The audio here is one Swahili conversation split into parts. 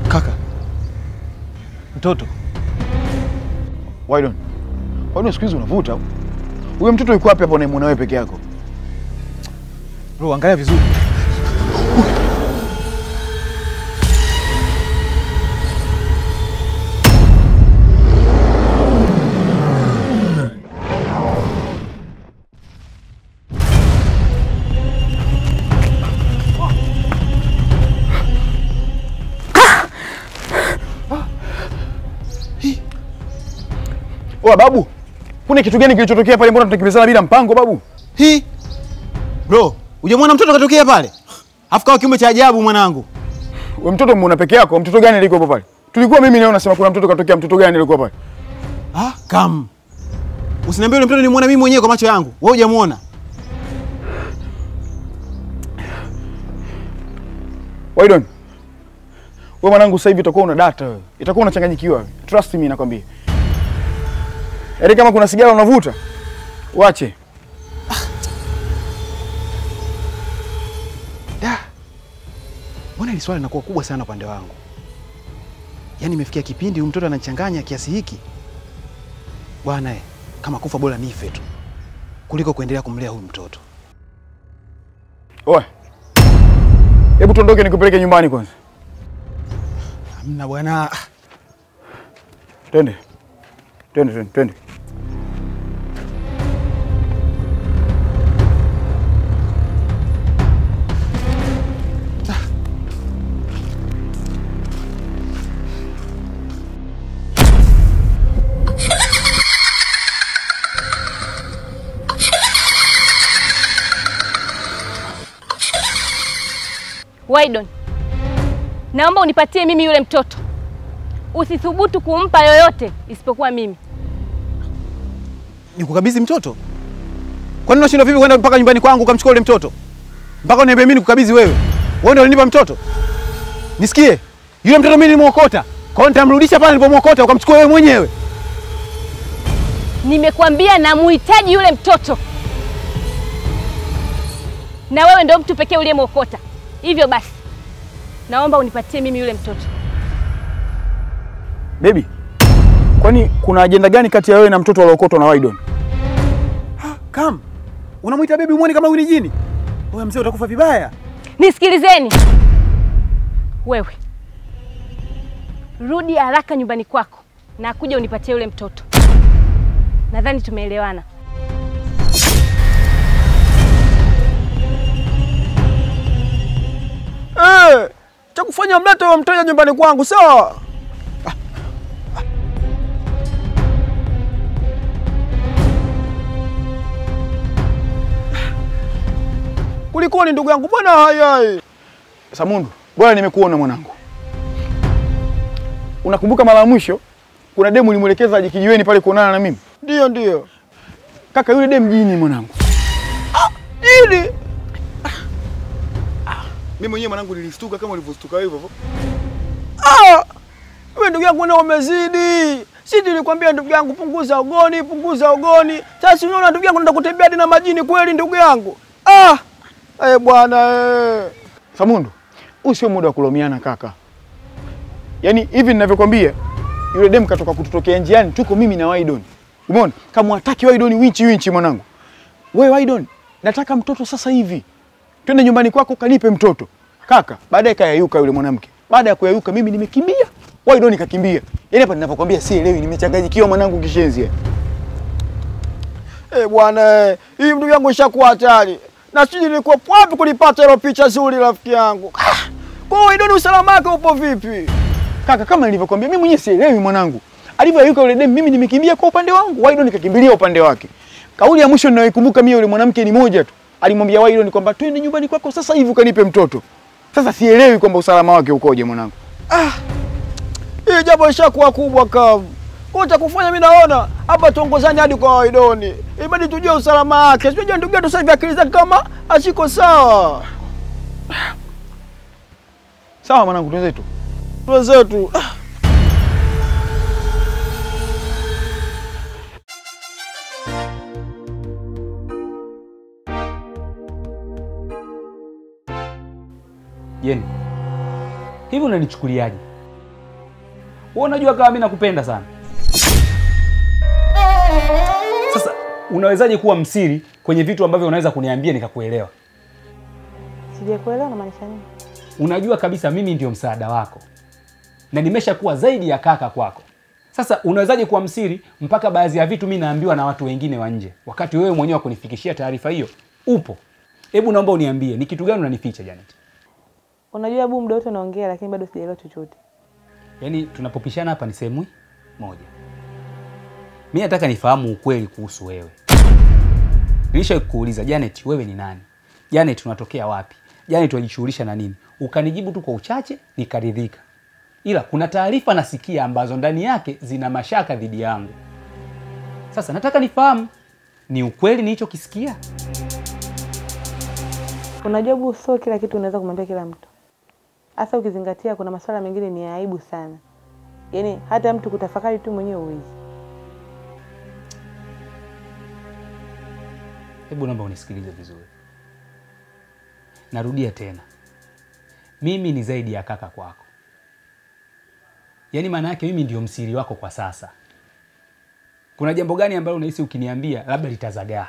Kaka. Mtoto. Why don't siku hizi unavuta? Huyo mtoto yuko wapi hapo unayemwona wewe peke yako? Bro, angalia vizuri. Oa babu, kuna kitu gani kilichotokea pale, mbona tunakimbizana bila mpango babu? Bro, hujamwona mtoto katokea pale? Afika kiumbe cha ajabu mwanangu. Wewe mtoto umeona peke yako, mtoto gani alikuwa hapo pale? Tulikuwa mimi leo nasema kuna mtoto katokea, mtoto gani alikuwa pale? Kam. Usiniambie yule mtoto nimuona mimi mwenyewe kwa macho yangu. Wewe hujamuona? Wewe mwanangu sasa hivi utakuwa una data wewe. Itakuwa unachanganyikiwa wewe. Trust me nakwambia. Yaani kama kuna sigara unavuta, wache. Mbona hili swali linakuwa kubwa sana upande wangu? Yaani imefikia kipindi huyu mtoto anachanganya kiasi hiki. Bwana kama kufa bora nife tu kuliko kuendelea kumlea huyu mtoto. Oe. Hebu tuondoke nikupeleke nyumbani kwanza. Hamna bwana. Twende. Wydon, naomba unipatie mimi yule mtoto. Usithubutu kumpa yoyote isipokuwa mimi. Nikukabidhi mtoto? Kwani unashindwa vipi kwenda mpaka nyumbani kwangu ukamchukua yule mtoto? Mpaka uniambie mimi nikukabidhi wewe. Wewe ndio ulinipa mtoto? Nisikie. Yule mtoto mimi nilimuokota. Kwa hiyo nitamrudisha pale nilipomuokota ukamchukua wewe mwenyewe. Nimekwambia namuhitaji yule mtoto. Na wewe ndio mtu pekee uliyemuokota. Hivyo basi, naomba unipatie mimi yule mtoto. Baby, kwani kuna ajenda gani kati ya wewe na mtoto aliokotwa na Wydon? Kam. Unamuita baby muone kama huyu ni jini? Wewe mzee utakufa vibaya. Nisikilizeni. Wewe. Rudi haraka nyumbani kwako na kuja unipatie yule mtoto. Nadhani tumeelewana. Cha kufanya mlete wa mteja nyumbani kwangu, sawa? Kulikoni ndugu yangu, bwana hayai. Samundu, bwana nimekuona mwanangu. Unakumbuka mara ya mwisho kuna demu nimuelekeza aje kijiweni pale kuonana na mimi? Ndio. Kaka yule demu jini mwanangu. Ili mimi mwenyewe mwanangu nilistuka kama ulivyostuka hivyo. Wewe ndugu yangu na umezidi. Sisi nilikwambia ndugu yangu punguza ugoni. Sasa unaona ndugu yangu nataka kutembea hadi na majini kweli ndugu yangu. Bwana Samundu, huu sio muda wa kulomiana kaka. Yaani hivi ninavyokuambia yule demu katoka kututokea njiani, tuko mimi na Wydon. Umeona? Kama hataki Wydon winchi mwanangu. Wewe Wydon, nataka mtoto sasa hivi. Twende nyumbani kwako kanipe mtoto. Kaka, baadaye kayayuka yule mwanamke. Baada ya kuyayuka mimi nimekimbia. Wydon kakimbia. Yaani hapa ninapokuambia sielewi, nimechanganyikiwa mwanangu kishenzi. Bwana, hii ndugu yangu ishakuwa hatari. Na sisi nilikuwa wapi kulipata ile picha nzuri rafiki yangu. Kwa Wydon usalama wake upo vipi? Kaka, kama nilivyokuambia mimi mwenyewe sielewi mwanangu. Alivyoyuka yule demu mimi nimekimbia kwa upande wangu, Wydon kakimbilia upande wake. Kauli ya mwisho ninayoikumbuka mimi yule mwanamke ni moja tu. Alimwambia Wydon kwamba twende nyumbani kwako sasa hivi ukanipe mtoto. Sasa sielewi kwamba usalama wake ukoje mwanangu. Hii jambo lishakuwa kubwa kavu. Kwa cha kufanya mimi naona hapa tuongozane hadi kwa Wydon. Ibadi tujue usalama wake. Sijui ndugu yetu sasa hivi akili zake kama ashiko sawa. Sawa mwanangu, twenzetu. Jeni, hivi unanichukuliaje? Wewe unajua kama mimi nakupenda sana. Sasa unawezaje kuwa msiri kwenye vitu ambavyo unaweza kuniambia nikakuelewa? Sijakuelewa na maanisha nini? Unajua kabisa mimi ndio msaada wako. Na nimeshakuwa zaidi ya kaka kwako. Sasa unawezaje kuwa msiri mpaka baadhi ya vitu mimi naambiwa na watu wengine wa nje, wakati wewe mwenyewe kunifikishia taarifa hiyo upo? Hebu naomba uniambie ni kitu gani unanificha Janet? Unajua Abu, muda wote unaongea lakini bado sijaelewa chochote. Yaani tunapopishana hapa ni sehemu moja. Mimi nataka nifahamu ukweli kuhusu wewe. Nilishakuuliza Janet, wewe ni nani? Janet unatokea wapi? Janet unajishughulisha na nini? Ukanijibu tu kwa uchache, nikaridhika. Ila kuna taarifa nasikia ambazo ndani yake zina mashaka dhidi yangu. Sasa nataka nifahamu ni ukweli nilichokisikia. Unajua Abu, sio kila kitu unaweza kumwambia kila mtu. Hasa ukizingatia kuna masuala mengine ni aibu sana. Yaani hata mtu kutafakari tu mwenyewe huwezi. Hebu naomba unisikilize vizuri. Narudia tena. Mimi ni zaidi ya kaka kwako. Yaani maana yake mimi ndio msiri wako kwa sasa. Kuna jambo gani ambalo unahisi ukiniambia labda litazagaa?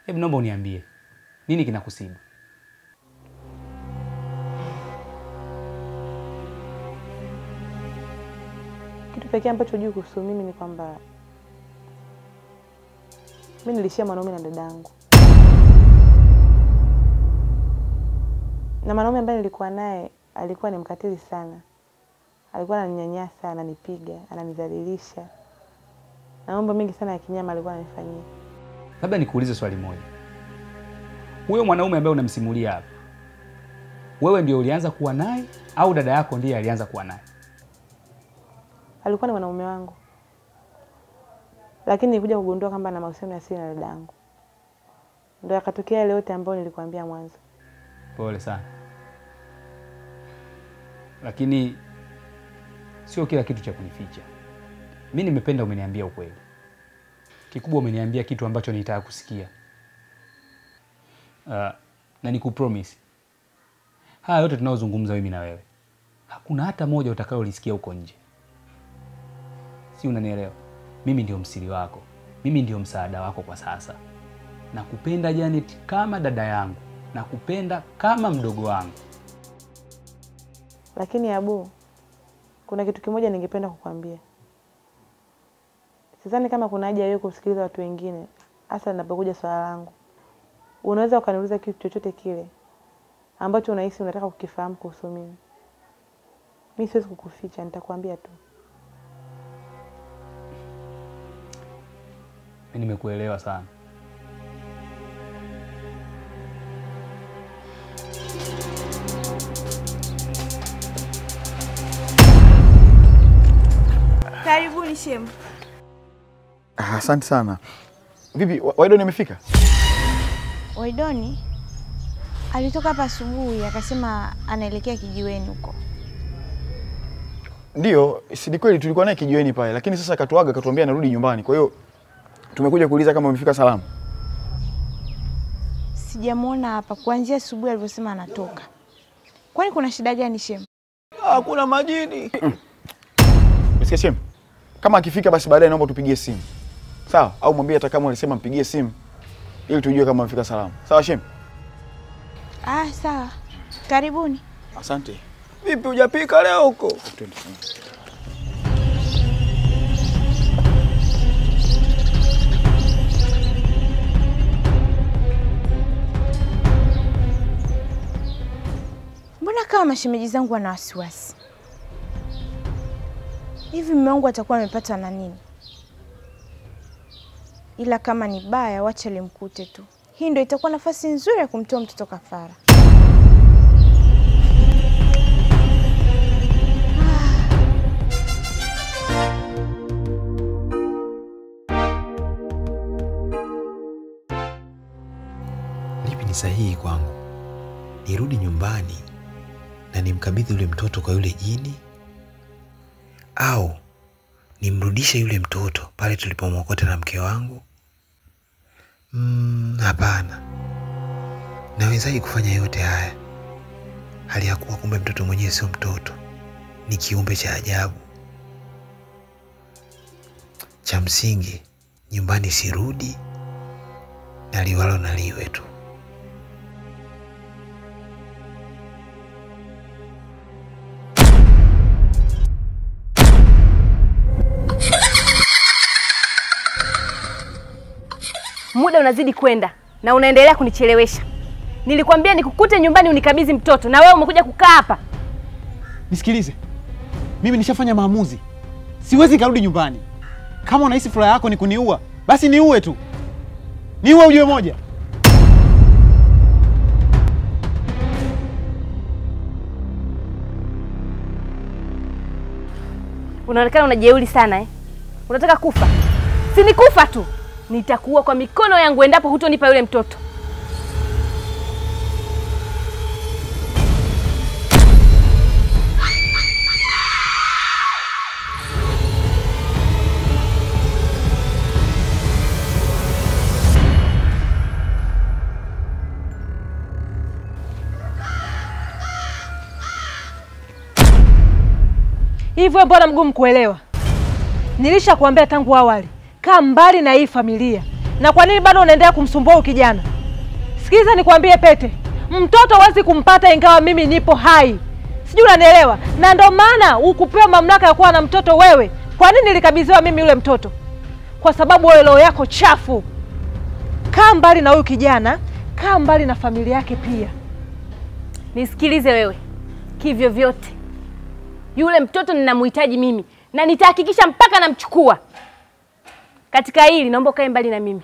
Hebu naomba uniambie. Nini kinakusibu? Kitu pekee ambacho hujui kuhusu mimi ni kwamba mimi nilishia mwanaume na dadangu. Na mwanaume ambaye nilikuwa naye alikuwa ni mkatili sana. Alikuwa ananinyanyasa, ananipiga, ananidhalilisha. Na mambo mengi sana ya kinyama alikuwa ananifanyia. Labda nikuulize swali moja. Huyo mwanaume ambaye unamsimulia hapa, wewe ndio ulianza kuwa naye au dada yako ndiye alianza kuwa naye? Alikuwa ni mwanaume wangu. Lakini nilikuja kugundua kwamba ana mahusiano ya siri na dadangu. Ndio yakatokea ile yote ambayo nilikwambia mwanzo. Pole sana. Lakini sio kila kitu cha kunificha. Mimi nimependa umeniambia ukweli. Kikubwa umeniambia kitu ambacho nilitaka kusikia. Na nikupromise. Haya yote tunaozungumza mimi na wewe, hakuna hata moja utakayolisikia huko nje. Si unanielewa? Mimi ndio msiri wako. Mimi ndio msaada wako kwa sasa. Nakupenda Janet kama dada yangu. Nakupenda kama mdogo wangu. Lakini Abu, kuna kitu kimoja ningependa kukwambia. Sidhani kama kuna haja wewe kusikiliza watu wengine, hasa linapokuja swala langu. Unaweza ukaniuliza kitu chochote kile ambacho unahisi unataka kukifahamu kuhusu mimi. Mimi siwezi kukuficha, nitakwambia tu. Mimi nimekuelewa sana. Karibuni shemu. Asante sana. Vipi, Waidoni amefika? Waidoni alitoka hapa asubuhi akasema anaelekea kijiweni huko. Ndio, si kweli tulikuwa naye kijiweni pale, lakini sasa katuaga katuambia narudi nyumbani. Kwa hiyo tumekuja kuuliza kama amefika salama. Sijamuona hapa kuanzia asubuhi alivyosema anatoka. Kwani kuna shida gani shemu? Hakuna majini. Msikia shemu? Kama akifika basi baadaye naomba tupigie simu. Sawa? Au mwambie hata kama alisema mpigie simu ili tujue kama amefika salama. Sawa shemu? Sawa. Karibuni. Asante. Vipi hujapika leo huko? Mbona kama mashemeji zangu wana wasiwasi? Hivi mume wangu atakuwa amepata na nini? Ila kama ni baya wacha limkute tu. Hii ndio itakuwa nafasi nzuri ya kumtoa mtoto kafara. Lipi ni sahihi kwangu? Nirudi nyumbani na nimkabidhi yule mtoto kwa yule jini, au nimrudishe yule mtoto pale tulipomwokota na mke wangu? Hapana. Nawezaje kufanya yote haya? hali ya kuwa kumbe mtoto mwenyewe sio mtoto, ni kiumbe cha ajabu. Cha msingi nyumbani sirudi, na liwalo na liwe tu. Muda unazidi kwenda na unaendelea kunichelewesha. Nilikwambia nikukute nyumbani unikabidhi mtoto, na wewe umekuja kukaa hapa. Nisikilize. Mimi nishafanya maamuzi. Siwezi karudi nyumbani. Kama unahisi furaha yako ni kuniua, basi niue tu. Niue ujue moja. Unaonekana unajeuri sana Unataka kufa? Si ni kufa tu. Nitakuua kwa mikono yangu endapo hutonipa yule mtoto. Hivyo mbona mgumu kuelewa? Nilishakuambia tangu awali, kaa mbali na hii familia. Na kwa nini bado unaendelea kumsumbua kijana? Sikiza nikwambie Pete, mtoto huwezi kumpata ingawa mimi nipo hai. Sijui unanielewa? Na ndio maana ukupewa mamlaka ya kuwa na mtoto wewe. Kwa nini nilikabidhiwa mimi yule mtoto? Kwa sababu wewe roho yako chafu. Kaa mbali na huyu kijana, kaa mbali na familia yake pia. Nisikilize wewe. Kivyo vyote yule mtoto ninamhitaji mimi, na nitahakikisha mpaka namchukua. Katika hili naomba ukae mbali na mimi.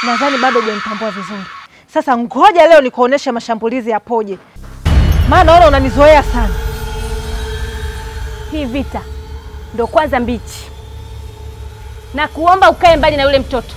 Nadhani bado hujanitambua vizuri. Sasa ngoja leo nikuoneshe mashambulizi yapoje. Maana naona unanizoea sana. Hii vita ndo kwanza mbichi. Na kuomba ukae mbali na yule mtoto.